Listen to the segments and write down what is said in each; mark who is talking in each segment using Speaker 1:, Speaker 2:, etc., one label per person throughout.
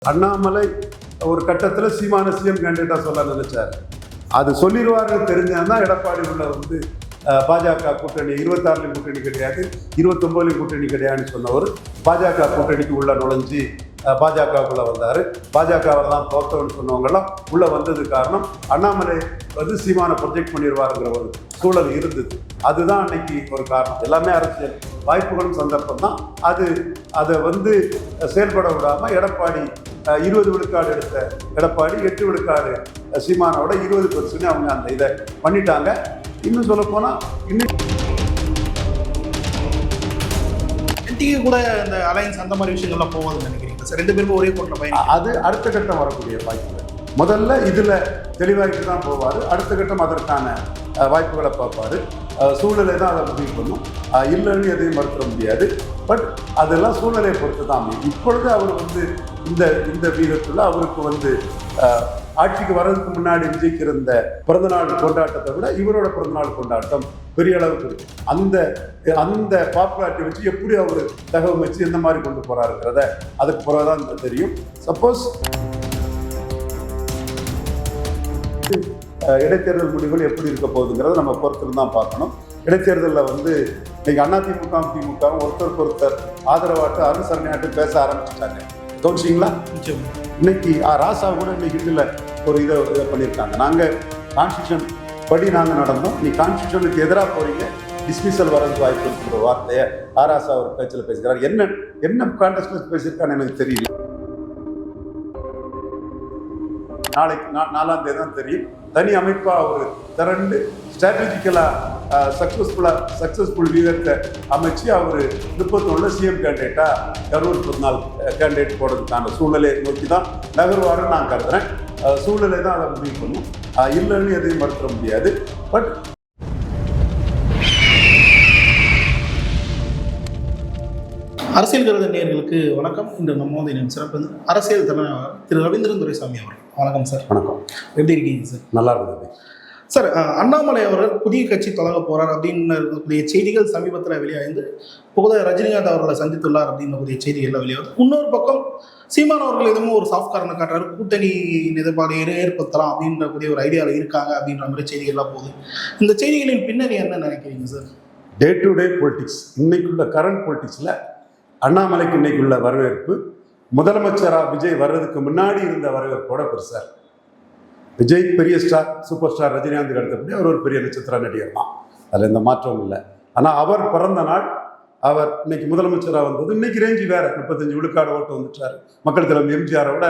Speaker 1: அண்ணாமலை ஒரு கட்டத்தில் சீமான சிஎம் கேண்டிடேட்டா சொல்ல நினைச்சார். அது சொல்லிடுவாருன்னு தெரிஞ்சாதான் எடப்பாடி உள்ள வந்து பாஜக கூட்டணி 26 கூட்டணி கிடையாது, 29 கூட்டணி கிடையாதுன்னு சொன்னவர் பாஜக கூட்டணிக்கு உள்ள நுழைஞ்சி பாஜகவுக்குள்ள வந்தார். பாஜகவில் தான் தோற்றவன்னு சொன்னவங்கெல்லாம் உள்ள வந்தது காரணம் அண்ணாமலை வந்து சீமானை ப்ரொஜெக்ட் பண்ணிடுவாருங்கிற ஒரு சூழல் இருந்தது. அதுதான் அன்னைக்கு ஒரு காரணம். எல்லாமே அரசியல் வாய்ப்புகளும் சந்தர்ப்பம் தான். அதை வந்து செயல்பட விடாமல் எடப்பாடி 20 விழுக்காடு எடுத்த எடப்பாடி 8 விழுக்காடு சீமானோட 20% அவங்க அந்த இதை பண்ணிட்டாங்க. இன்னும் சொல்ல போனால்
Speaker 2: என்டிஏ கூட இந்த அலையன்ஸ் அந்த மாதிரி விஷயங்கள்லாம் போவாதுன்னு நினைக்கிறீங்க சார்? 2 பேருக்கும் ஒரே கோட்டில் பயணம்.
Speaker 1: அது அடுத்த கட்டம் வரக்கூடிய வாய்ப்புகள். முதல்ல இதில் தெளிவாகிட்டு தான் போவார். அடுத்த கட்டம் அதற்கான வாய்ப்புகளை பார்ப்பார். சூழ்நிலை தான் அதை முடிவு பண்ணும். இல்லைன்னு எதையும் மறுக்க முடியாது. பட் அதெல்லாம் சூழ்நிலையை பொறுத்து தான் அமையும். இப்பொழுது அவர் வந்து இந்த வீதத்தில் அவருக்கு வந்து ஆட்சிக்கு வர்றதுக்கு முன்னாடி விஜய்க்கு இருந்த பிறந்தநாள் கொண்டாட்டத்தை விட இவரோட பிறந்தநாள் கொண்டாட்டம் பெரிய அளவுக்கு இருக்கு. அந்த பாப்புலாரிட்டி வச்சு எப்படி அவர் தகவல் வச்சு எந்த மாதிரி கொண்டு போறாருங்கிறத அதுக்கு பிறகுதான் தெரியும். சப்போஸ் இடைத்தேர்தல் முடிவுகள் எப்படி இருக்க போகுதுங்கிறத நம்ம பொறுத்து தான் பார்க்கணும். இடைத்தேர்தலில் வந்து இன்னைக்கு அதிமுக திமுகவும் ஒருத்தருக்கு ஒருத்தர் ஆதரவாட்டு அனுசரணையாட்டு பேச ஆரம்பிச்சுட்டாங்க. கவனிச்சிங்களா? இன்னைக்கு ராசா கூட இன்னைக்கு இதில் ஒரு இதை பண்ணியிருக்காங்க. நாங்கள் கான்ஸ்டியூஷன் படி நாங்கள் நடந்தோம், நீ கான்ஸ்டியூஷனுக்கு எதிராக போறீங்க, டிஸ்மிசல் வரதுக்கு வாய்ப்பு இருக்கிற வார்த்தையை ராசா ஒரு பேச்சில் பேசுகிறார். என்ன கான்டெக்ஸ்ட்ல பேசியிருக்கான்னு எனக்கு தெரியல. நாளைக்கு 4ஆம் தேதி தான் தெரியும். தனி அமைப்பாக அவர் திரண்டு ஸ்ட்ராட்டஜிக்கலாக சக்ஸஸ்ஃபுல் வியூகத்தை அமைச்சு அவர் 31 சிஎம் கேண்டிடேட்டா கரூர் 14 கேண்டிடேட் போடுறதுக்கான சூழ்நிலையை நோக்கி தான் நகர்வாருன்னு நான் கருதுறேன். சூழ்நிலை தான் அதை முடிவு பண்ணும். இல்லைன்னு எதையும் மறுக்க முடியாது. பட்
Speaker 2: அரசியல் கருத நேயர்களுக்கு வணக்கம். இன்று நம்ம வந்து சிறப்பு அரசியல் தலைவர் திரு ரவீந்திரன் துரைசாமி அவர்கள். வணக்கம் சார்.
Speaker 1: வணக்கம்.
Speaker 2: எப்படி இருக்கீங்க சார்?
Speaker 1: நல்லா இருந்தது
Speaker 2: சார். அண்ணாமலை அவர்கள் புதிய கட்சி தொடங்க போறார் அப்படின்னு இருக்கக்கூடிய செய்திகள் சமீபத்தில் வெளியாகிந்து புகழ ரஜினிகாந்த் அவர்களை சந்தித்துள்ளார் அப்படின்னக்கூடிய செய்திகள்லாம் வெளியாகுது. இன்னொரு பக்கம் சீமான் அவர்கள் எதுவும் ஒரு சாஃப்ட் காரணம் காட்டுறாரு, கூட்டணி நிலைப்பாடு ஏற்படுத்தலாம் அப்படின்றக்கூடிய ஒரு ஐடியாவில் இருக்காங்க அப்படின்ற மாதிரி செய்திகள்லாம் போகுது. இந்த செய்திகளின் பின்னணி என்ன நினைக்கிறீங்க sir?
Speaker 1: Day to day politics, இன்னைக்குள்ள கரண்ட் பொலிட்டிக்ஸில் அண்ணாமலைக்கு இன்னைக்குள்ள வரவேற்பு முதலமைச்சராக விஜய் வர்றதுக்கு முன்னாடி இருந்த வரவேற்போட பெருசார். விஜய் பெரிய ஸ்டார், சூப்பர் ஸ்டார். ரஜினிகாந்துக்கு அடுத்தபடி அவர் ஒரு பெரிய நட்சத்திர நடிகர் தான், அதில் எந்த மாற்றமும் இல்லை. ஆனால் அவர் பிறந்த நாள், அவர் இன்னைக்கு முதலமைச்சராக வந்தது. இன்னைக்கு ரேஞ்சு வேற. 35 விழுக்காடு ஓட்டு வந்துட்டார். மக்கள் தலைவர் எம்ஜிஆரை விட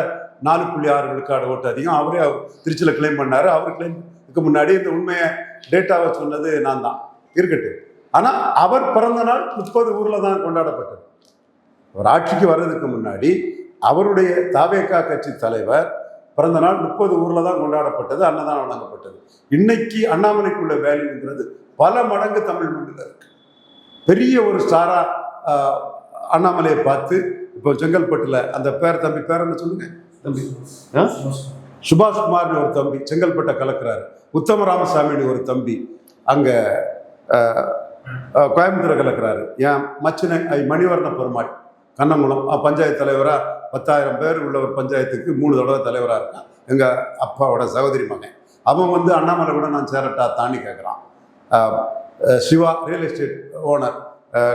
Speaker 1: 4.6 விழுக்காடு ஓட்டு அதிகம். அவரே திருச்சியில் கிளைம் பண்ணார். அவர் கிளைம்க்கு முன்னாடி இந்த உண்மையை டேட்டாவை சொன்னது நான் தான். இருக்கட்டும். ஆனால் அவர் பிறந்த நாள் 30 ஊரில் தான் கொண்டாடப்பட்டது. அவர் ஆட்சிக்கு வர்றதுக்கு முன்னாடி அவருடைய தாவேகா கட்சி தலைவர் பிறந்த நாள் 30 ஊரில் தான் கொண்டாடப்பட்டது, அன்னதானம் வழங்கப்பட்டது. இன்னைக்கு அண்ணாமலைக்குள்ள வேல்யூங்கிறது பல மடங்கு தமிழ் மண்ணில் இருக்கு. பெரிய ஒரு ஸ்டாரா அண்ணாமலையை பார்த்து இப்போ செங்கல்பட்டுல அந்த தம்பி பேர் என்ன சொல்லுங்க தம்பி, சுபாஷ் குமார்னு ஒரு தம்பி செங்கல்பட்டை கலக்கிறாரு. உத்தம ராமசாமின்னு ஒரு தம்பி அங்கே கோயம்புத்தூரை கலக்கிறாரு. என் மச்சினை மணிவர்ண பெருமாள் கண்ணங்குளம் பஞ்சாயத்து தலைவராக 10,000 பேர் உள்ள ஒரு பஞ்சாயத்துக்கு 3 தடவை தலைவராக இருக்கான். எங்கள் அப்பாவோட சகோதரி மகன். அவன் வந்து அண்ணாமலை கூட நான் சேரட்டா தாண்டி கேட்குறான். சிவா ரியல் எஸ்டேட் ஓனர்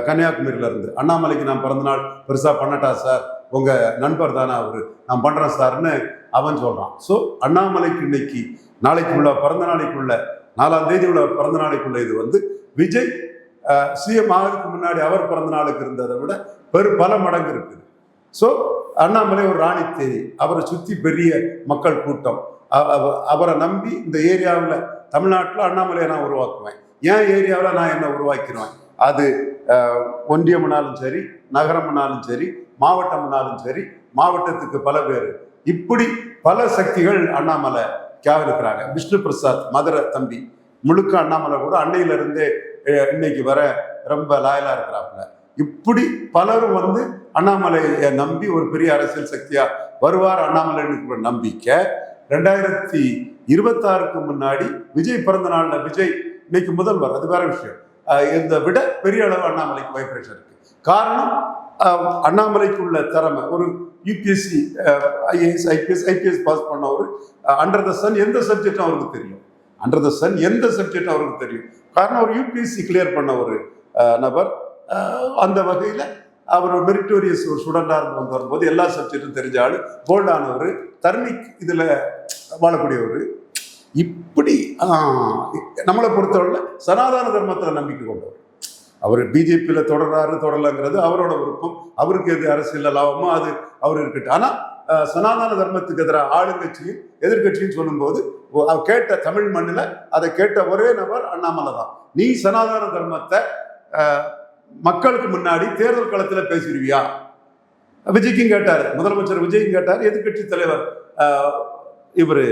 Speaker 1: கன்னியாகுமரியிலேருந்து, அண்ணாமலைக்கு நான் பிறந்தநாள் பெருசாக பண்ணட்டா சார், உங்கள் நண்பர் தானே அவர், நான் பண்ணுறேன் சார்னு அவன் சொல்கிறான். ஸோ அண்ணாமலைக்கு இன்னைக்கு நாளைக்குள்ள பிறந்த நாளைக்குள்ள 4ஆம் தேதி உள்ள பிறந்த நாளைக்குள்ள இது வந்து விஜய் சிஎம் ஆகிறதுக்கு முன்னாடி அவர் பிறந்த நாளுக்கு இருந்ததை விட பல மடங்கு இருக்குது. ஸோ அண்ணாமலை ஒரு ராணி தேதி, அவரை சுற்றி பெரிய மக்கள் கூட்டம், அவரை நம்பி இந்த ஏரியாவில் தமிழ்நாட்டில் அண்ணாமலையை நான் உருவாக்குவேன். என் ஏரியாவில் நான் என்ன உருவாக்கிடுவேன். அது ஒன்றியம்னாலும் சரி, நகரம்னாலும் சரி, மாவட்டம்னாலும் சரி, மாவட்டத்துக்கு பல பேர், இப்படி பல சக்திகள் அண்ணாமலைக்காக இருக்கிறாங்க. விஷ்ணு பிரசாத் மதுரை தம்பி முழுக்க அண்ணாமலை கூட அன்னையிலிருந்தே இன்னைக்கு வர ரொம்ப லாயலா இருக்கிறாப்புல. இப்படி பலரும் வந்து அண்ணாமலையை நம்பி ஒரு பெரிய அரசியல் சக்தியா வருவார். அண்ணாமலைக்கு ஒரு நம்பிக்கை. 2026க்கு முன்னாடி விஜய் பிறந்த நாள்ல விஜய் இன்னைக்கு முதல்வர், அது வேற விஷயம். இதை விட பெரிய அளவு அண்ணாமலைக்கு வைப்ரேஷன் இருக்கு. காரணம் அண்ணாமலைக்கு உள்ள திறமை ஒரு யூபிஎஸ்சி ஐபிஎஸ் பாஸ் பண்ண ஒரு அண்டர் த சன் எந்த சப்ஜெக்டும் அவருக்கு தெரியும். அண்டர் த சன் எந்த சப்ஜெக்டும் அவருக்கு தெரியும். காரணம் ஒரு யூபிஎஸ்சி கிளியர் பண்ண ஒரு நபர். அந்த வகையில் அவர் ஒரு மெரிட்டோரியஸ் ஒரு ஸ்டூடெண்டாக இருந்து வரும்போது எல்லா சப்ஜெக்டும் தெரிஞ்ச ஆள், போல்டானவர், தர்மிக் இதில் வாழக்கூடியவர். இப்படி நம்மளை பொறுத்தவரை சனாதன தர்மத்தில் நம்பிக்கை கொண்டவர். அவர் பிஜேபியில் தொடரலைங்கிறது அவரோட விருப்பம். அவருக்கு எது அரசியல் லாபமோ அது அவர் இருக்கட்டும். ஆனால் சனாதன தர்மத்துக்கு எதிராக ஆளுங்கட்சியும் எதிர்கட்சியும் சொல்லும்போது அவர் கேட்ட தமிழ் மண்ணில் அதை கேட்ட ஒரே நபர் அண்ணாமலை தான். நீ சனாதன தர்மத்தை மக்களுக்கு முன்னாடி தேர்தல் களத்தில் பேசிடுவியா? விஜய்க்கும் கேட்டார், முதலமைச்சர் விஜய்க்கும் கேட்டார், எதிர்கட்சி தலைவர் இவர்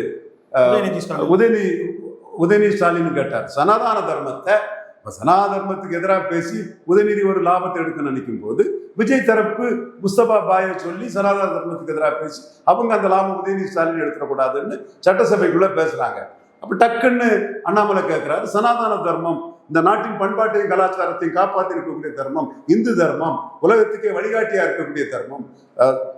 Speaker 1: உதயநிதி ஸ்டாலின் கேட்டார். சனாதன தர்மத்தை சனாதர்மத்துக்கு எதிராக பேசி உதயநிதி ஒரு லாபத்தை எடுக்க நினைக்கும் போது விஜய் தரப்பு முஸ்தபா பாயை சொல்லி சனாதன தர்மத்துக்கு எதிராக பேசி அவங்க அந்த லாபம் உதயநிதி ஸ்டாலின் எடுத்துடக்கூடாதுன்னு சட்டசபைக்குள்ள பேசுறாங்க. அப்ப டக்குன்னு அண்ணாமலை கேட்கிறாரு, சனாதன தர்மம் இந்த நாட்டின் பண்பாட்டையும் கலாச்சாரத்தையும் காப்பாற்றி இருக்கக்கூடிய தர்மம், இந்து தர்மம், உலகத்துக்கே வழிகாட்டியா இருக்கக்கூடிய தர்மம்,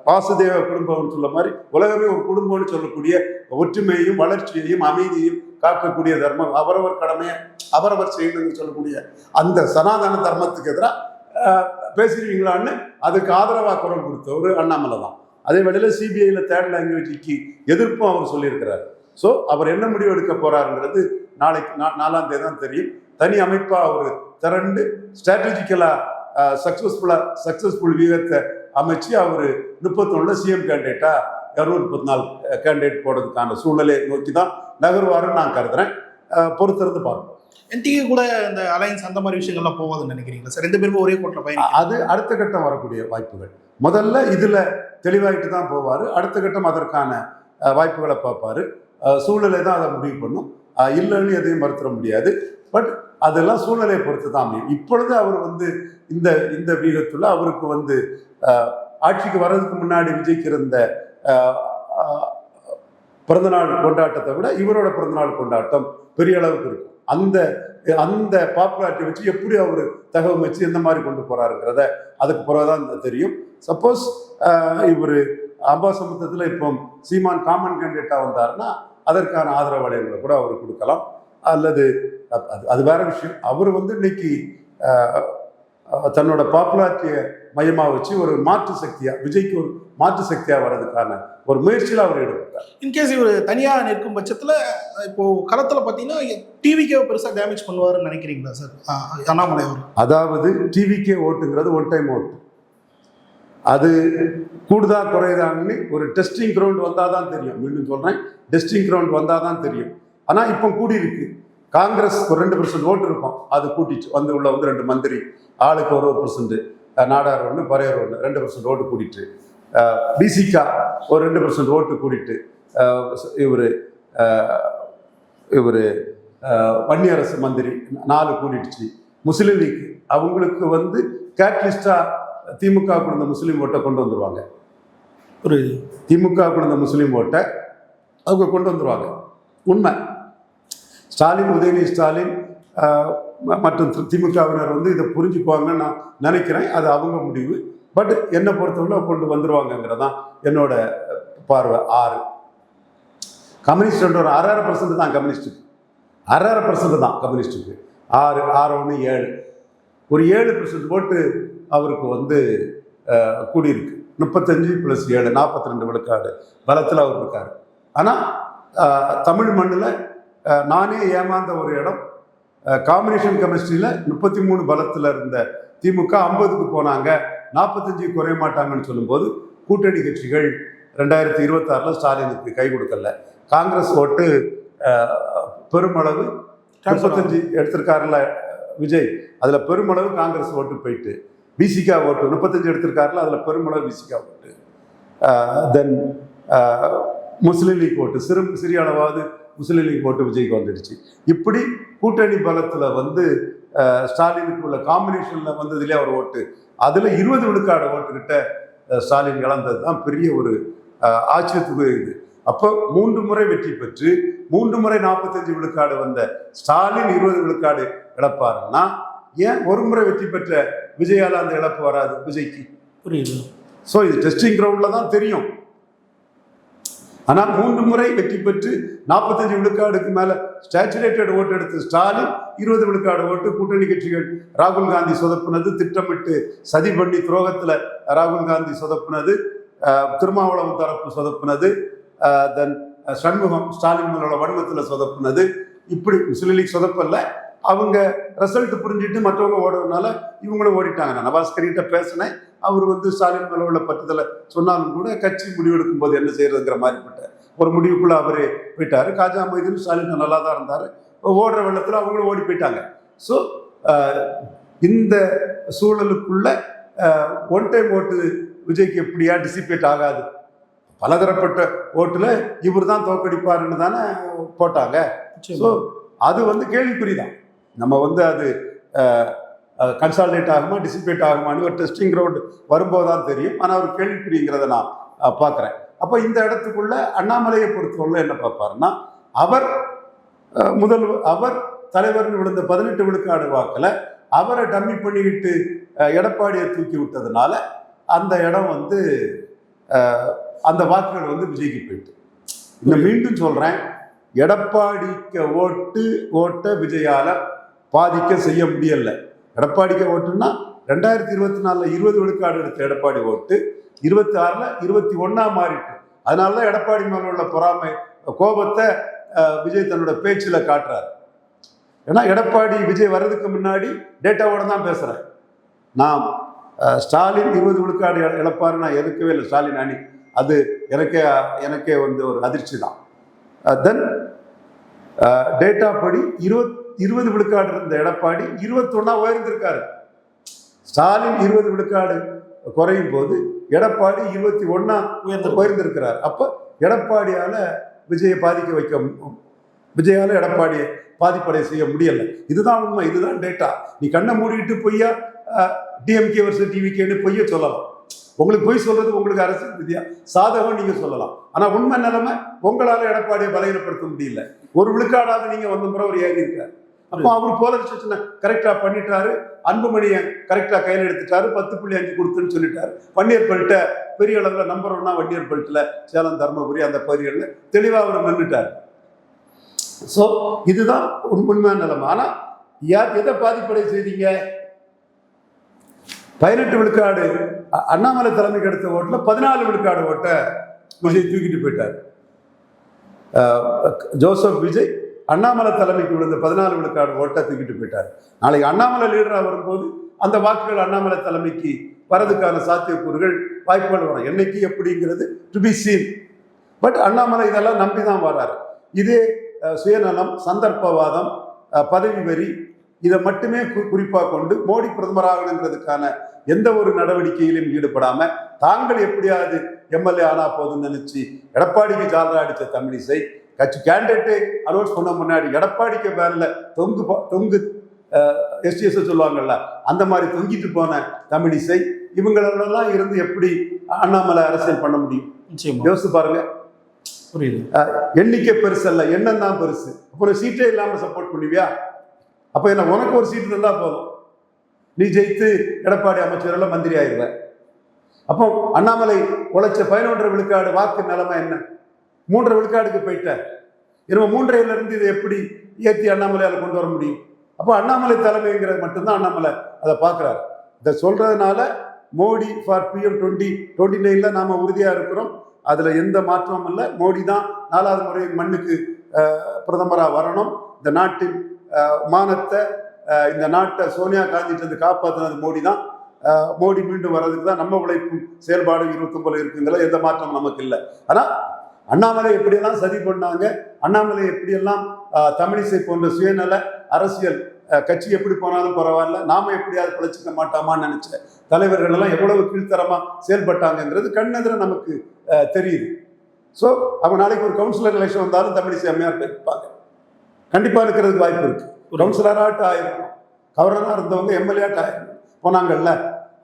Speaker 1: வாசுதேவ குடும்பம்னு சொல்ல மாதிரி உலகமே ஒரு குடும்பம்னு சொல்லக்கூடிய ஒற்றுமையையும் வளர்ச்சியையும் அமைதியையும் காக்கக்கூடிய தர்மம், அவரவர் கடமையை அவரவர் செய்யணும்னு சொல்லக்கூடிய அந்த சனாதன தர்மத்துக்கு எதிராக பேசுறீங்களான்னு அதுக்கு ஆதரவாக குரல் கொடுத்தவர் அண்ணாமலை தான். அதே வேளையில் சிபிஐயில் தேர்ட் லாங்குவேஜுக்கு எதிர்ப்பும் அவர் சொல்லியிருக்கிறார். ஸோ அவர் என்ன முடிவு எடுக்க போறாருங்கிறது நாளைக்கு 4ஆம் தேதி தான் தெரியும். தனி அமைப்பாக அவர் திரண்டு ஸ்ட்ராட்டஜிக்கலாக சக்சஸ்ஃபுல் வியூகத்தை அமைச்சு அவர் 31 சிஎம் கேண்டிடேட்டா 234 கேண்டிடேட் போடுறதுக்கான சூழ்நிலையை நோக்கி தான் நகர்வாருன்னு நான் கருதுறேன். பொறுத்திருந்து பார்ப்போம்.
Speaker 2: என்டிஏ கூட இந்த அலைன்ஸ் அந்த மாதிரி விஷயங்கள்லாம் போகாதுன்னு நினைக்கிறீங்களா சார்? 2 பேரும் ஒரே கோட்டில் பயணம்,
Speaker 1: அது அடுத்த கட்டம் வரக்கூடிய வாய்ப்புகள். முதல்ல இதுல தெளிவாயிட்டு தான் போவார். அடுத்த கட்டம் அதற்கான வாய்ப்புகளை பார்ப்பாரு. சூழ்நிலை தான் அதை முடிவு பண்ணும். இல்லைன்னு எதையும் மறுத்துட முடியாது. பட் அதெல்லாம் சூழ்நிலையை பொறுத்து தான் அமையும். இப்பொழுது அவர் இந்த வீகத்துல அவருக்கு ஆட்சிக்கு வர்றதுக்கு முன்னாடி விஜய்க்கு இருந்த பிறந்தநாள் கொண்டாட்டத்தை விட இவரோட பிறந்தநாள் கொண்டாட்டம் பெரிய அளவுக்கு இருக்கும். அந்த பாப்புலாரிட்டி வச்சு எப்படி அவர் தகவல் வச்சு எந்த மாதிரி கொண்டு போறாருங்கிறத அதுக்கு பிறகுதான் தெரியும். சப்போஸ் இவர் அம்பாசமுத்திரத்தில் இப்போ சீமான் காமன் கேண்டிடேட்டா வந்தாருன்னா அதற்கான ஆதரவு வளையங்களை கூட அவர் கொடுக்கலாம். அல்லது அது வேற விஷயம். அவர் இன்னைக்கு தன்னோட பாப்புலாரிட்டியை மையமாக வச்சு ஒரு மாற்று சக்தியா, விஜய்க்கு ஒரு மாற்று சக்தியா வர்றதுக்கான ஒரு முயற்சியில் அவர் ஈடுபட்டார்.
Speaker 2: இன்கேஸ் இவர் தனியாக நிற்கும் பட்சத்தில் இப்போ களத்தில் பார்த்தீங்கன்னா டிவிக்கே பெருசாக டேமேஜ் பண்ணுவாருன்னு நினைக்கிறீங்களா சார் அண்ணாமலை அவர்?
Speaker 1: அதாவது டிவிக்கே ஓட்டுங்கிறது ஒன் டைம் ஓட்டு. அது கூடுதா குறையுதான்னு ஒரு டெஸ்டிங் கிரவுண்ட் வந்தால் தான் தெரியும். மீண்டும் சொல்கிறேன், டெஸ்டிங் கிரவுண்ட் வந்தால் தான் தெரியும். ஆனால் இப்போ கூடி இருக்கு. காங்கிரஸ் ஒரு 2% ஓட்டு இருக்கும், அது கூட்டிச்சு உள்ள 2 மந்திரி, ஆளுக்கு 1%, நாடார் 1, பறையர் 1, 2% ஓட்டு கூட்டிட்டு, பிசிகா ஒரு 2% ஓட்டு கூட்டிட்டு, இவர் வன்னியரசு மந்திரி 4 கூட்டிடுச்சு. முஸ்லீம் லீக் அவங்களுக்கு கேட்லிஸ்டா திமுக கொடுத்த முஸ்லீம் ஓட்டை கொண்டு வந்துருவாங்க. ஒரு திமுக கொடுத்த முஸ்லீம் ஓட்டை அவங்க கொண்டு வந்துருவாங்க. உண்மை. ஸ்டாலின், உதயநிதி ஸ்டாலின் மற்றும் திமுகவினர் இதை புரிஞ்சுக்குவாங்கன்னு நான் நினைக்கிறேன். அது அவங்க முடிவு. பட் என்னை பொறுத்தவரை கொண்டு வந்துருவாங்கங்கிறதான் என்னோட பார்வை. 6 கம்யூனிஸ்ட் ஒரு 6.5% தான் கம்யூனிஸ்டுக்கு, 6.5% தான் கம்யூனிஸ்டுக்கு. 6, 1, 7 ஒரு 7% ஓட்டு அவருக்கு கூடியிருக்கு. 35 + 7 42 விழுக்காடு பலத்தில் அவர் இருக்காரு. ஆனால் தமிழ் மண்ணில் நானே ஏமாந்த ஒரு இடம், காம்பினேஷன் கெமிஸ்ட்ரியில் 33 பலத்தில் இருந்த திமுக 50க்கு போனாங்க, 45 குறைய மாட்டாங்கன்னு சொல்லும்போது கூட்டணி கட்சிகள் 2026 ஸ்டாலினுக்கு கை கொடுக்கல. காங்கிரஸ் ஓட்டு பெருமளவு 35 எடுத்திருக்காருல விஜய், அதில் பெருமளவு காங்கிரஸ் ஓட்டு போயிட்டு, பிசிகா ஓட்டு 35 எடுத்திருக்காருல, அதில் பெருமளவு பிசிகா ஓட்டு, தென் முஸ்லீம் லீக் ஓட்டு சிறிய அளவாவது முஸ்லீம் லீக் ஓட்டு விஜய்க்கு வந்துடுச்சு. இப்படி கூட்டணி பலத்தில் ஸ்டாலினுக்கு உள்ள காம்பினேஷனில் வந்ததுலேயே அவர் ஓட்டு, அதில் 20 விழுக்காடு ஓட்டுக்கிட்ட ஸ்டாலின் இழந்தது தான் பெரிய ஒரு ஆச்சரியத்துக்கு இது. அப்போ 3 முறை வெற்றி பெற்று 3 முறை 45 விழுக்காடு வந்த ஸ்டாலின் 20 விழுக்காடு இழப்பாருன்னா ஏன் ஒரு முறை வெற்றி பெற்ற விஜயால அந்த இழப்பு வராது விஜய்க்கு?
Speaker 2: புரியுது.
Speaker 1: ஸோ இது டெஸ்டிங் கிரவுண்டில் தான் தெரியும். ஆனால் 3 முறை வெற்றி பெற்று 45 விழுக்காடுக்கு மேலே ஸ்டாச்சுரேட்டட் ஓட்டு எடுத்து ஸ்டாலின் 20 விழுக்காடு ஓட்டு, கூட்டணி கட்சிகள் ராகுல் காந்தி சொதப்புனது, திட்டமிட்டு சதி பண்ணி துரோகத்தில் ராகுல் காந்தி சொதப்புனது, திருமாவளவன் தரப்பு சொதப்புனது, தென் சண்முகம் ஸ்டாலின் மேலோட வன்மத்தில் சொதப்புனது, இப்படி முஸ்லீம் லீக் சொதப்பல்ல. அவங்க ரிசல்ட் புரிஞ்சுட்டு மற்றவங்க ஓடுறதுனால இவங்களும் ஓடிட்டாங்க. நான் நவாஸ்கரிகிட்ட பேசினேன். அவர் ஸ்டாலின் மேல உள்ள பற்றத்தில் சொன்னாலும் கூட கட்சி முடிவெடுக்கும் போது என்ன செய்யறதுங்கிற மாதிரிப்பட்ட ஒரு முடிவுக்குள்ள அவரு போயிட்டாரு. காஜா மொய்தீன் ஸ்டாலின் நல்லா தான் இருந்தாரு. ஓடுற வெள்ளத்தில் அவங்களும் ஓடி போயிட்டாங்க. ஸோ இந்த சூழலுக்குள்ள ஒன் டைம் ஓட்டு விஜய்க்கு எப்படியா டிசிபேட் ஆகாது. பலதரப்பட்ட ஓட்டுல இவர் தான் தோக்கடிப்பாருன்னு தானே போட்டாங்க. ஸோ அது கேள்விக்குறிதான். நம்ம அது கன்சால்டேட் ஆகுமா டிசிபேட் ஆகுமான்னு ஒரு டெஸ்டிங் கிரவுண்ட் வரும்போது தான் தெரியும். ஆனால் அவர் கேள்விக்குறிங்கிறத நான் பார்க்குறேன். அப்போ இந்த இடத்துக்குள்ள அண்ணாமலையை பொறுத்தவரை என்ன பார்ப்பாருன்னா, அவர் தலைவர்னு விழுந்த 18 விழுக்காடு வாக்கில் அவரை டம்மி பண்ணிக்கிட்டு எடப்பாடியை தூக்கி விட்டதுனால அந்த இடம் அந்த வாக்குகள் விஜய்க்கு போயிட்டு. இன்னும் மீண்டும் சொல்றேன், எடப்பாடிக்கு ஓட்ட விஜயால பாதிக்க செய்ய முடியல. எடப்பாடிக்கு ஓட்டுன்னா 2024 20 விழுக்காடு எடுத்த எடப்பாடி ஓட்டு 26ல் 21 மாறிட்டு. அதனாலதான் எடப்பாடி மேல உள்ள பொறாமை கோபத்தை விஜய் தன்னோட பேச்சுல காட்டுறாரு. ஏன்னா எடப்பாடி விஜய் வர்றதுக்கு முன்னாடி டேட்டாவோட தான் பேசுறேன். நான் ஸ்டாலின் 20 விழுக்காடு இழப்பாரு நான் எதுக்கவே இல்லை. ஸ்டாலின் அணி அது எனக்கே ஒரு அதிர்ச்சி தான். தென் டேட்டா படி 20 விழுக்காடு இருந்த எடப்பாடி 21 உயர்ந்திருக்காரு. ஸ்டாலின் 20 விழுக்காடு குறையும் போது எடப்பாடி 21 உயர்ந்திருக்கிறார். அப்ப எடப்பாடியால விஜயை விஜயால எடப்பாடியை பாதிப்படை செய்ய முடியல. இதுதான் உண்மை, இதுதான் டேட்டா. நீ கண்ணை மூடிட்டு பொய்யா டிஎம்கே வருஷம் டிவிகேன்னு பொய்ய சொல்லலாம். உங்களுக்கு பொய் சொல்றது உங்களுக்கு அரசியல் ரீதியா சாதகம் நீங்க சொல்லலாம். ஆனா உண்மை நிலைமை உங்களால எடப்பாடியை பலகீனப்படுத்த முடியல. ஒரு விழுக்காடாவது நீங்க முறை ஒரு ஏறி இருக்காரு. அப்போ அவர் போலரைசேஷனை கரெக்டா பண்ணிட்டாரு. அன்புமணியை கரெக்டா கையில் எடுத்துட்டாரு. 10.5 கொடுத்துன்னு சொல்லிட்டாரு. வன்னியர் பெல்ட்டை பெரிய அளவுல நம்பர் 1 வன்னியர் பெல்ட்ல சேலம் தர்மபுரி அந்த பகுதிகளில் தெளிவா அவர் நின்றுட்டாரு. ஸோ இதுதான் உண்மையான நிலைமை. ஆனா எதை பாதிப்படை செய்தீங்க? 18 விழுக்காடு அண்ணாமலை தலைமைக்கு எடுத்த ஓட்டுல 14 விழுக்காடு ஓட்டை விஜய் தூக்கிட்டு போயிட்டார். ஜோசப் விஜய் அண்ணாமலை தலைமைக்கு விழுந்த 14 விழுக்காடு ஓட்டை தூக்கிட்டு போயிட்டார். நாளைக்கு அண்ணாமலை லீடரா வரும்போது அந்த வாக்குகள் அண்ணாமலை தலைமைக்கு வரதுக்கான சாத்தியக்கூறுகள் வாய்ப்புகள் வரும். என்னைக்கு எப்படிங்கிறது to be seen. But Annamalai இதெல்லாம் நம்பிதான் வர்றாரு. இதே சுயநலம், சந்தர்ப்பவாதம், பதவி வரி இதை மட்டுமே குறிப்பாக கொண்டு மோடி பிரதமராகணுங்கிறதுக்கான எந்த ஒரு நடவடிக்கையிலும் ஈடுபடாம தாங்கள் எப்படியாவது எம்எல்ஏ ஆனா போதுன்னு நினைச்சு எடப்பாடிக்கு ஜாலரா அடிச்ச தமிழிசை கட்சி கேண்டிடேட்டை அனௌன்ஸ் பண்ண முன்னாடி எடப்பாடிக்கு பேர்ல தொங்கு எஸ்டிஎஸ் சொல்லுவாங்கல்ல, அந்த மாதிரி தொங்கிட்டு போன தமிழிசை இவங்களெல்லாம் இருந்து எப்படி அண்ணாமலை அரசியல் பண்ண முடியும்? யோசிச்சு பாருங்க.
Speaker 2: புரியுது.
Speaker 1: எண்ணிக்கை பெருசு அல்ல, எண்ணம் தான் பெருசு. அப்புறம் சீட்டே இல்லாம சப்போர்ட் பண்ணுவியா? அப்ப என்ன உனக்கு ஒரு சீட்டு இருந்தா போதும், நீ ஜெயித்து எடப்பாடி அமைச்சர்கள் மந்திரி ஆயிடுவ. அப்போ அண்ணாமலை உழைச்ச 11.5 விழுக்காடு வாக்கு நிலைமை என்ன? 3.5 விழுக்காடுக்கு போயிட்டார். இன்னும் 3.5ல இருந்து இதை எப்படி ஏற்றி அண்ணாமலையால் கொண்டு வர முடியும்? அப்போ அண்ணாமலை தலைமைங்கிறது மட்டும்தான் அண்ணாமலை அதை பார்க்குறாரு. இதை சொல்றதுனால மோடி ஃபார் PM 2029ல நாம உறுதியா இருக்கிறோம். அதுல எந்த மாற்றமும் இல்லை. மோடி தான் 4வது முறை மண்ணுக்கு பிரதமராக வரணும். இந்த நாட்டின் மானத்தை, இந்த நாட்டை சோனியா காந்திட்டு காப்பாற்றினது மோடி தான். மோடி மீண்டும் வர்றதுக்கு தான் நம்ம உழைப்பும் செயல்பாடு 29 இருக்குங்கிற எந்த மாற்றமும் நமக்கு இல்லை. ஆனா அண்ணாமலை எப்படியெல்லாம் சதி பண்ணாங்க, அண்ணாமலை எப்படியெல்லாம் தமிழிசை போன்ற சுயநல அரசியல் கட்சி எப்படி போனாலும் பரவாயில்ல, நாம எப்படியாவது பிழைச்சிக்க மாட்டோமான்னு நினைச்ச தலைவர்கள் எல்லாம் எவ்வளவு கீழ்த்தரமா செயல்பட்டாங்கிறது கண்ணெதிர நமக்கு தெரியுது. ஸோ அவங்க நாளைக்கு ஒரு கவுன்சிலர் எலெக்ஷன் வந்தாலும் தமிழிசை அம்மையார் இருப்பாங்க, கண்டிப்பா இருக்கிறதுக்கு வாய்ப்பு இருக்கு. கவுன்சிலராட்டு ஆயிருக்கும், கவர்னரா இருந்தவங்க எம்எல்ஏ ஆட்டு ஆயிருக்கும் போனாங்கல்ல.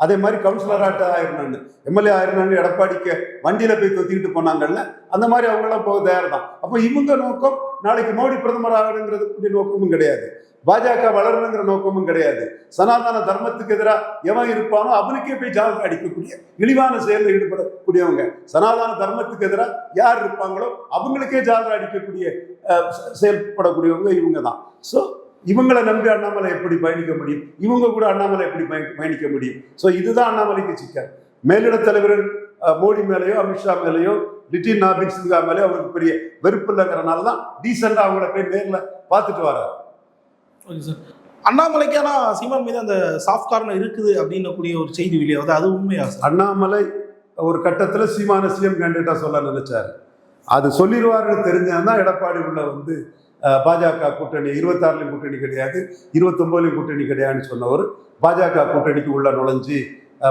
Speaker 1: அதே மாதிரி கவுன்சிலராட்ட ஆயிரணும்னு, எம்எல்ஏ ஆயிரணும்னு எடப்பாடிக்கு வண்டியில போய் தொத்திக்கிட்டு போனாங்கல்ல, அந்த மாதிரி அவங்கெல்லாம் போக தயார் தான். அப்போ இவங்க நோக்கம் நாளைக்கு மோடி பிரதமர் ஆகணுங்கிறது நோக்கமும் கிடையாது, பாஜக வளரணுங்கிற நோக்கமும் கிடையாது. சனாதன தர்மத்துக்கு எதிராக எவன் இருப்பானோ அவனுக்கே போய் ஜால்ரா அடிக்கக்கூடிய இழிவான செயலில் ஈடுபடக்கூடியவங்க. சனாதன தர்மத்துக்கு எதிராக யார் இருப்பாங்களோ அவங்களுக்கே ஜால்ரா அடிக்கக்கூடிய செயல்படக்கூடியவங்க இவங்க தான். ஸோ இவங்களை நம்பி அண்ணாமலை எப்படி பயணிக்க முடியும்? இவங்க கூட அண்ணாமலை எப்படி பயணிக்க முடியும்? ஸோ இதுதான் அண்ணாமலைக்கு சிக்கல். மேலிட தலைவர்கள் மோடி மேலேயோ அமித்ஷா மேலேயோ லிட்டின் நாபிக் சின்ஹா மேலேயோ அவருக்கு பெரிய வெறுப்பு இல்லைங்கிறனால தான் டீசெண்டாக அவங்கள போய் நேரில் பார்த்துட்டு வர்றாரு.
Speaker 2: Okay sir. அண்ணாமலைக்கான சீமான் மீது அந்த சாஃப்ட் கார்னர் இருக்குது அப்படின்னக்கூடிய ஒரு செய்தி வெளியாகுது, அது உண்மையா சார்?
Speaker 1: அண்ணாமலை ஒரு கட்டத்தில் சீமான சிஎம் கேண்டிடேட்டாக சொல்ல நினைச்சாரு. அது சொல்லிடுவாருன்னு தெரிஞ்சாதான் எடப்பாடி உள்ள வந்து பாஜக கூட்டணி 26லையும் கூட்டணி கிடையாது, 29லையும் கூட்டணி கிடையாதுன்னு சொன்னவர் பாஜக கூட்டணிக்கு உள்ள நுழைஞ்சி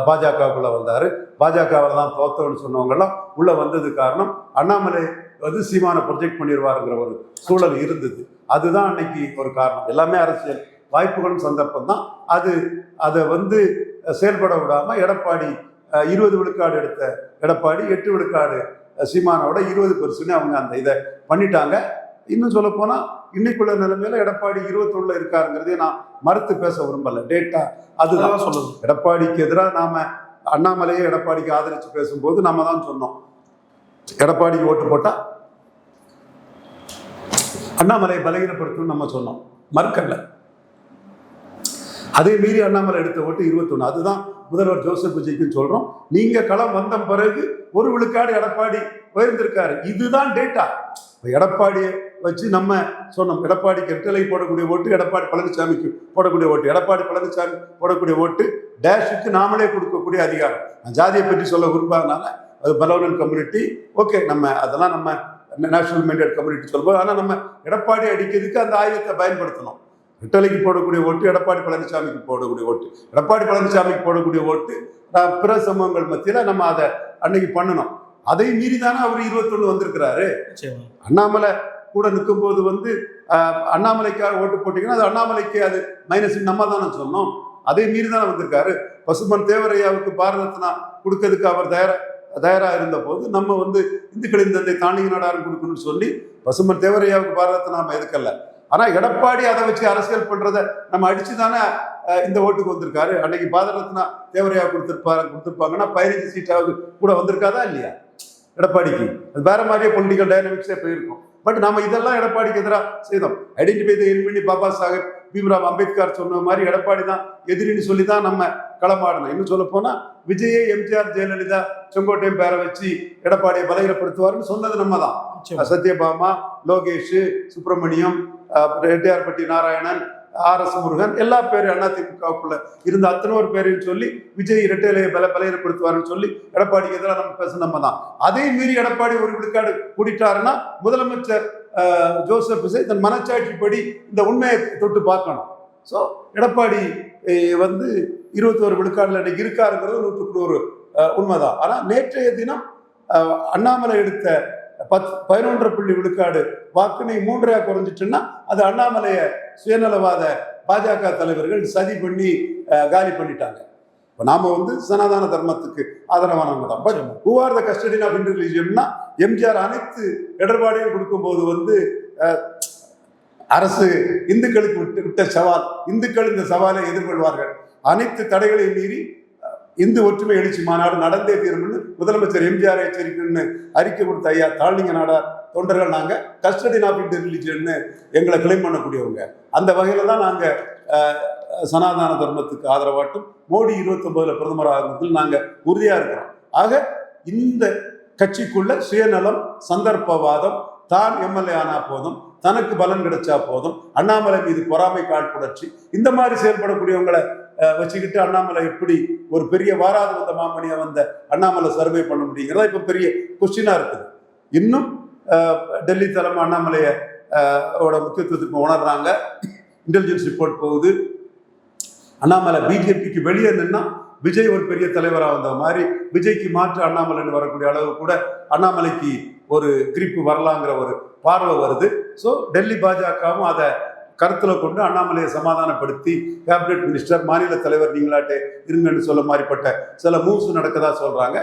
Speaker 1: பாஜகவுக்குள்ள வந்தார். பாஜகவில் தான் தோத்தவன்னு சொன்னவங்கெல்லாம் உள்ள வந்தது காரணம் அண்ணாமலை வந்து சீமானை ப்ரொஜெக்ட் பண்ணிடுவாருங்கிற ஒரு சூழல் இருந்தது. அதுதான் அன்னைக்கு ஒரு காரணம். எல்லாமே அரசியல் வாய்ப்புகளும் சந்தர்ப்பம் தான். அதை வந்து செயல்பட விடாமல் எடப்பாடி 20 விழுக்காடு எடுத்த எடப்பாடி 8 விழுக்காடு சீமானோட 20% அவங்க அந்த இதை பண்ணிட்டாங்க. இன்னும் சொல்ல போனால் இன்னைக்குள்ள நிலைமையில எடப்பாடி 21 இருக்காருங்கிறதே நான் மறுத்து பேச விரும்பல. டேட்டா அதுதான் சொல்லுது. எடப்பாடிக்கு எதிராக நாம அண்ணாமலையை எடப்பாடிக்கு ஆதரிச்சு பேசும்போது நம்ம தான் சொன்னோம், எடப்பாடிக்கு ஓட்டு போட்டா அண்ணாமலையை பலகீனப்படுத்தும் நம்ம சொன்னோம், மறுக்கல்ல. அதே மீறி அண்ணாமலை எடுத்த ஓட்டு 21. அதுதான் முதல்வர் ஜோசப் விஜய்க்கு சொல்றோம். நீங்க களம் வந்த பிறகு 1 விழுக்காடு எடப்பாடி உயர்ந்திருக்காரு. இதுதான் டேட்டா. எடப்பாடியை வச்சு நம்ம சொன்னோம், எடப்பாடிக்கு ரெட்டலை போடக்கூடிய ஓட்டு எடப்பாடி பழனிசாமிக்கு போடக்கூடிய ஓட்டு, எடப்பாடி பழனிசாமி போடக்கூடிய ஓட்டு டேஷுக்கு நாமளே கொடுக்கக்கூடிய அதிகாரம். நான் ஜாதியை பற்றி சொல்ல விரும்பாதனால அது பலவனன் கம்யூனிட்டி ஓகே, நம்ம அதெல்லாம் நம்ம நேஷனல் மெண்டேட் கம்யூனிட்டி சொல்லுவோம். ஆனால் நம்ம எடப்பாடி அடிக்கிறதுக்கு அந்த ஆயுதத்தை பயன்படுத்தணும். ரெட்டலைக்கு போடக்கூடிய ஓட்டு எடப்பாடி பழனிசாமிக்கு போடக்கூடிய ஓட்டு, எடப்பாடி பழனிசாமிக்கு போடக்கூடிய ஓட்டு பிற சமூகங்கள் மத்தியில் நம்ம அதை அன்னைக்கு பண்ணணும். அதை மீறி தானே அவர் 21 வந்திருக்கிறாரு. அண்ணாமலை கூட நிற்கும் போது வந்து அண்ணாமலைக்காக ஓட்டு போட்டீங்கன்னா அது அண்ணாமலைக்கு அது மைனஸ் நம்ம தானே சொன்னோம். அதை மீறி தானே வந்திருக்காரு. பசுமன் தேவரையாவுக்கு பாரத ரத்னா கொடுக்கறதுக்கு அவர் தயாரா இருந்த போது நம்ம வந்து இந்துக்களின் தந்தை தாண்டிய நாடாரும் கொடுக்கணும்னு சொல்லி பசுமன் தேவரையாவுக்கு பாரத ரத்னா நம்ம எதுக்கல்ல. ஆனா எடப்பாடி அதை வச்சு அரசியல் பண்றதை நம்ம அடிச்சு தானே இந்த ஓட்டுக்கு வந்திருக்காரு. அன்னைக்கு பாரத ரத்னா தேவரையா கொடுத்துருப்பாங்கன்னா 15 சீட்டாவது கூட வந்திருக்காதா இல்லையா எடப்பாடிக்கு? அது வேற மாதிரியே பொலிட்டிக்கல் டைனமிக்ஸே போயிருக்கும். பட் நம்ம இதெல்லாம் எடப்பாடிக்கு எதிராக செய்தோம். Identify the enemy Baba Saheb Bhimrao Ambedkar சொன்ன மாதிரி எடப்பாடி தான் எதிரின்னு சொல்லி தான் நம்ம களமாடணும். இன்னும் சொல்ல போனா விஜயை எம்ஜிஆர் ஜெயலலிதா செங்கோட்டையும் பேரை வச்சு எடப்பாடியை பலகீனப்படுத்துவாருன்னு சொன்னது நம்ம தான். சத்யபாமா, லோகேஷ், சுப்பிரமணியம், ரெட்டியார்பட்டி நாராயணன், RS முருகன் எல்லா பேரும் அதிமுகவுக்குள்ள இருந்த அத்தனை பேரையும் சொல்லி விஜய் இரட்டையிலையை பலகீனப்படுத்துவாருன்னு சொல்லி எடப்பாடிக்கு எதிராக நம்ம பேச நம்ம தான். அதே மீறி எடப்பாடி 1 விழுக்காடு கூட்டிட்டாருன்னா முதலமைச்சர் ஜோசப் விஜய் தன் மனச்சாட்சிப்படி இந்த உண்மையை தொட்டு பார்க்கணும். ஸோ எடப்பாடி வந்து 21 விழுக்காடுல இன்னைக்கு இருக்காருங்கிறது 100% உண்மைதான். ஆனால் நேற்றைய தினம் அண்ணாமலை எடுத்த 11.5 விழுக்காடு வாக்குனை 3 குறைஞ்சிட்டுன்னா அது அண்ணாமலைய சுயநலவாத பாஜக தலைவர்கள் சதி பண்ணி காலி பண்ணிட்டாங்க. இப்போ நாம வந்து சனாதன தர்மத்துக்கு ஆதரவானவங்க தான். But who are the custodian of Indian ரிலிஜியன்னா எம்ஜிஆர் அனைத்து இடர்பாடையும் கொடுக்கும்போது வந்து அரசு இந்துக்களுக்கு விட்ட சவால், இந்துக்கள் இந்த சவாலை எதிர்கொள்வார்கள், அனைத்து தடைகளையும் மீறி இந்து ஒற்றுமை எழுச்சி மாநாடு நடந்தே தீரும்னு முதலமைச்சர் எம்ஜிஆர் எச்சரிக்கைன்னு அறிக்கை கொடுத்த ஐயா தாழ்லிங்க நாடார் தொண்டர்கள் நாங்கள் கஸ்டடியன் ஆஃப் இந்தியன் ரிலிஜியன்னு எங்களை கிளைம் பண்ணக்கூடியவங்க. அந்த வகையில் தான் நாங்கள் சனாதன தர்மத்துக்கு ஆதரவாட்டும் மோடி 29 பிரதமர் ஆகிறதுல நாங்கள் உறுதியாக இருக்கிறோம். ஆக இந்த கட்சிக்குள்ள சுயநலம், சந்தர்ப்பவாதம், தான் எம்எல்ஏ ஆனா போதும், தனக்கு பலன் கிடைச்சா போதும், அண்ணாமலை மீது பொறாமை காழ்ப்புணர்ச்சி, இந்த மாதிரி செயல்படக்கூடியவங்களை வச்சுக்கிட்டு அண்ணாமலை எப்படி ஒரு பெரிய வாராத வந்த மாமணியா வந்த அண்ணாமலை சர்வே பண்ண முடியுங்கிறதா இப்ப பெரிய கொஸ்டினா இருக்குது. இன்னும் டெல்லி தலைமை அண்ணாமலைய முக்கியத்துவத்துக்கு உணர்றாங்க. இன்டெலிஜென்ஸ் ரிப்போர்ட் போகுது. அண்ணாமலை பிஜேபிக்கு வெளியே நின்னா விஜய் ஒரு பெரிய தலைவராக வந்த மாதிரி விஜய்க்கு மாற்று அண்ணாமலைன்னு வரக்கூடிய அளவு கூட அண்ணாமலைக்கு ஒரு கிரிப்பு வரலாங்கிற ஒரு பார்வை வருது. ஸோ டெல்லி பாஜகவும் அதை கருத்தில் கொண்டு அண்ணாமலையை சமாதானப்படுத்தி கேபினெட் மினிஸ்டர் மாநில தலைவர் நீங்களாட்டே இருங்கன்னு சொல்ல மாதிரிப்பட்ட சில மூவ்ஸ் நடக்கதா சொல்றாங்க.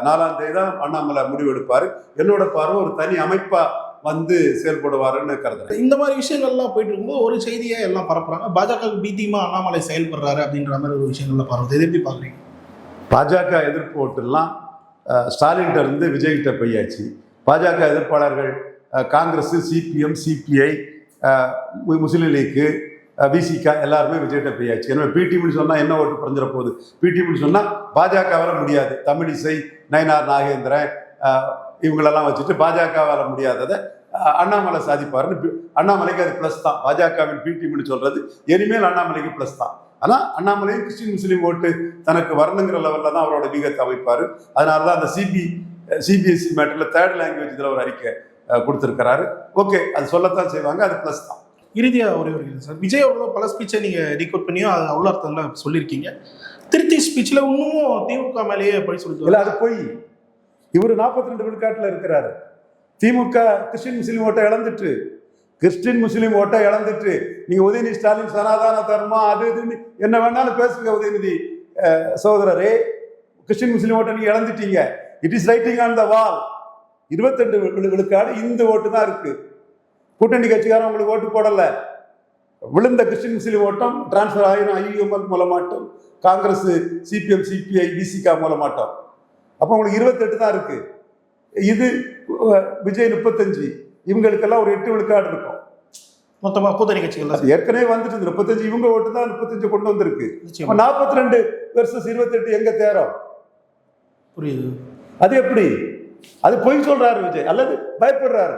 Speaker 1: 4ஆம் தேதி தான் அண்ணாமலை முடிவெடுப்பார். என்னோட பார்வை ஒரு தனி அமைப்பா வந்து செயல்படுவாருன்னு கருதுறேன்.
Speaker 2: இந்த மாதிரி விஷயங்கள்லாம் போயிட்டு இருக்கும்போது ஒரு செய்தியை எல்லாம் பரப்புறாங்க, பாஜக பீத்தியமா அண்ணாமலை செயல்படுறாரு அப்படின்ற மாதிரி ஒரு விஷயங்கள்ல பரவுது. எது எப்படி பாக்குறீங்க?
Speaker 1: பாஜக எதிர்ப்பு ஓட்டுலாம் ஸ்டாலின்கிட்ட இருந்து விஜய்கிட்ட போயாச்சு. பாஜக எதிர்ப்பாளர்கள் காங்கிரஸ், சிபிஎம், சிபிஐ, முஸ்லீம் லீக்கு, விசிக எல்லாருமே விஜய்கிட்ட போயாச்சு. எனவே பிடிஎம்னு சொன்னால் என்ன ஓட்டு குறைஞ்சிட போகுது? பிடிஎம்னு சொன்னால் பாஜகவால் முடியாது. தமிழிசை, நயனார் நாகேந்திரன் இவங்களெல்லாம் வச்சுட்டு பாஜகவால் முடியாததை அண்ணாமலை சாதிப்பாருன்னு அண்ணாமலைக்கு அது ப்ளஸ் தான். பாஜகவின் பிடிஎம்னு சொல்றது இனிமேல் அண்ணாமலைக்கு ப்ளஸ் தான். ஆனால் அண்ணாமலையும் கிறிஸ்டின் முஸ்லீம் ஓட்டு தனக்கு வரணுங்கிற லெவலில் தான் அவரோட வீகத்தை அமைப்பார். அதனால தான் அந்த சிபிஎஸ்சி மேட்டரில் 3rd லாங்குவேஜ் இதில் ஒரு அறிக்கை கொடுத்துருக்கிறாரு. ஓகே, அது சொல்லத்தான் செய்வாங்க, அது ப்ளஸ் தான்.
Speaker 2: இறுதியாக ஒரே ஒரு சார், விஜய் அவர்களும் பல ஸ்பீச்சை நீங்கள் டீகோட் பண்ணியும் அது அவ்வளோ அர்த்தம்லாம் சொல்லியிருக்கீங்க. திருத்தி ஸ்பீச்சில் இன்னமும் திமுக மேலேயே போய் சொல்லிட்டு
Speaker 1: இல்லை, அது போய் இவர் 42 விழுக்காட்டில் இருக்கிறாரு. திமுக கிறிஸ்டின் முஸ்லீம் ஓட்டை இழந்துட்டு நீங்கள் உதயநிதி ஸ்டாலின் சனாதன தர்மம் அது இதுன்னு என்ன வேணாலும் பேசுங்க. உதயநிதி சகோதரரே, கிறிஸ்டின் முஸ்லீம் ஓட்டை நீங்கள் இழந்துட்டீங்க. It is writing on the wall. 22 விழுக்காடு இந்த ஓட்டு தான் இருக்கு. கூட்டணி கட்சிக்காரன் உங்களுக்கு ஓட்டு போடலை. விழுந்த கிறிஸ்டின் முஸ்லீம் ஓட்டம் டிரான்ஸ்ஃபர் ஆயிரும் IUML மூலமாட்டம், Congress, CPM, CBI, Visika மூலமாட்டம். அப்போ உங்களுக்கு 28 தான் இருக்கு. இது விஜய் 35, இவங்களுக்கெல்லாம் ஒரு 8 விழுக்காடு இருக்கும்.
Speaker 2: மொத்தமாக கூட்டணி கட்சிகள்
Speaker 1: ஏற்கனவே வந்துட்டு 35, இவங்க ஓட்டு தான் 35 கொண்டு வந்திருக்கு. 42 versus 28 எங்க தேரம்?
Speaker 2: புரியுது.
Speaker 1: அது எப்படி? அது பொய் சொல்றாரு விஜய், அல்லது பயப்படுறாரு.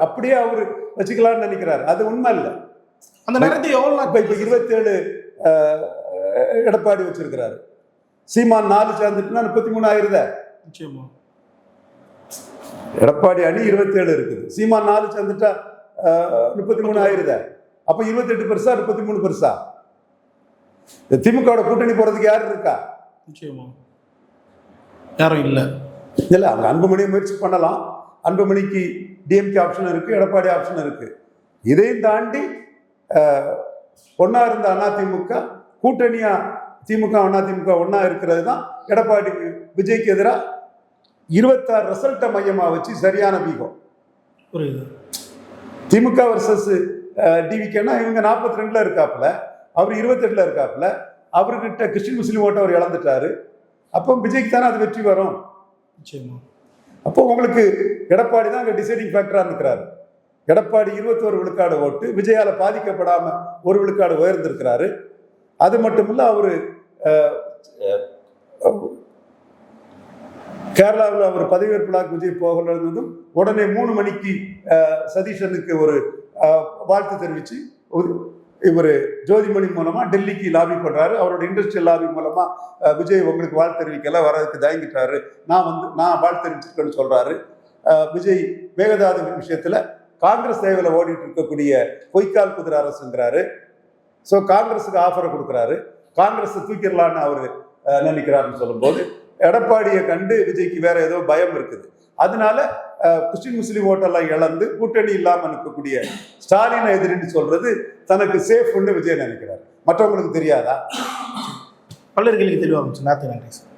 Speaker 1: அப்படியே அவரு வச்சுக்கலாம்னு நினைக்கிறாரு. அது உண்மை இல்லை.
Speaker 2: அந்த நேரத்தில் எவ்வளோ
Speaker 1: இப்ப 27 எடப்பாடி வச்சிருக்கிறாரு. சீமான் 4 சேர்ந்துட்டுனா 33 ஆயிருத.
Speaker 2: நிச்சயமா
Speaker 1: எடப்பாடி அணி 27 இருக்குது. சீமான் 4 சேர்ந்துட்டா 33 ஆயிருத. அப்ப 28 பெருசா 33 பெருசா? திமுக கூட்டணி போறதுக்கு யாரு இருக்கா?
Speaker 2: நிச்சயமா யாரும் இல்லை.
Speaker 1: இல்லை, அவங்க அன்புமணியை முயற்சி பண்ணலாம். அன்புமணிக்கு டிஎம்கே ஆப்ஷன் இருக்கு, எடப்பாடி ஆப்ஷன் இருக்கு. இதையும் தாண்டி ஒன்னா இருந்த அதிமுக கூட்டணியா திமுக அதிமுக ஒன்னா இருக்கிறது தான் எடப்பாடி விஜய்க்கு எதிராக 26 ரிசல்ட்டை மையமா வச்சு சரியான வீகம்.
Speaker 2: புரியுது.
Speaker 1: திமுக வர்சஸ் டிவிகேனா இவங்க 42ல இருக்காப்புல, அவர் 28ல இருக்காப்புல. அவர்கிட்ட கிறிஸ்டின் முஸ்லீம் ஓட்டை அவர் இழந்துட்டாரு. அப்போ விஜய்க்கு தானே அது வெற்றி வரும்.
Speaker 2: நிச்சயமா.
Speaker 1: அப்போ உங்களுக்கு எடப்பாடி தான் அங்கே டிசைடிங் ஃபேக்டராக இருக்கிறாரு. எடப்பாடி 21 விழுக்காடு ஓட்டு, விஜயால பாதிக்கப்படாம 1 விழுக்காடு உயர்ந்திருக்கிறாரு. அது மட்டும் இல்ல, அவரு கேரளாவில் அவர் பதவியேற்பு விழாக்கு விஜய் போகிறதும் உடனே 3 மணிக்கு சதீஷனுக்கு ஒரு வாழ்த்து தெரிவித்து இவர் ஜோதிமணி மூலமா டெல்லிக்கு லாபி பண்றாரு. அவரோட இண்டஸ்ட்ரியல் லாபி மூலமா விஜய் உங்களுக்கு வாழ்த்து தெரிவிக்கல, வரதுக்கு தயங்கிட்டாரு, நான் வாழ்த்து தெரிவிச்சிருக்கேன்னு சொல்றாரு. விஜய் மேகதாது விஷயத்துல காங்கிரஸ் தேவையில் ஓடிட்டு இருக்கக்கூடிய பொய்க்கால் குதிரை அரசுங்கிறாரு. ஸோ காங்கிரஸுக்கு ஆஃபரை கொடுக்குறாரு. காங்கிரஸை தூக்கிடலான்னு அவர் நினைக்கிறாருன்னு சொல்லும்போது எடப்பாடியை கண்டு விஜய்க்கு வேற ஏதோ பயம் இருக்குது. அதனால கிறிஸ்டின் முஸ்லீம் ஓட்டெல்லாம் இழந்து கூட்டணி இல்லாமல் இருக்கக்கூடிய ஸ்டாலினை எதிரின்னு சொல்றது தனக்கு சேஃப்னு விஜய் நினைக்கிறார். மற்றவங்களுக்கு தெரியாதா?
Speaker 2: பல்லர்களுக்கு தெளிவாக நன்றி சார்.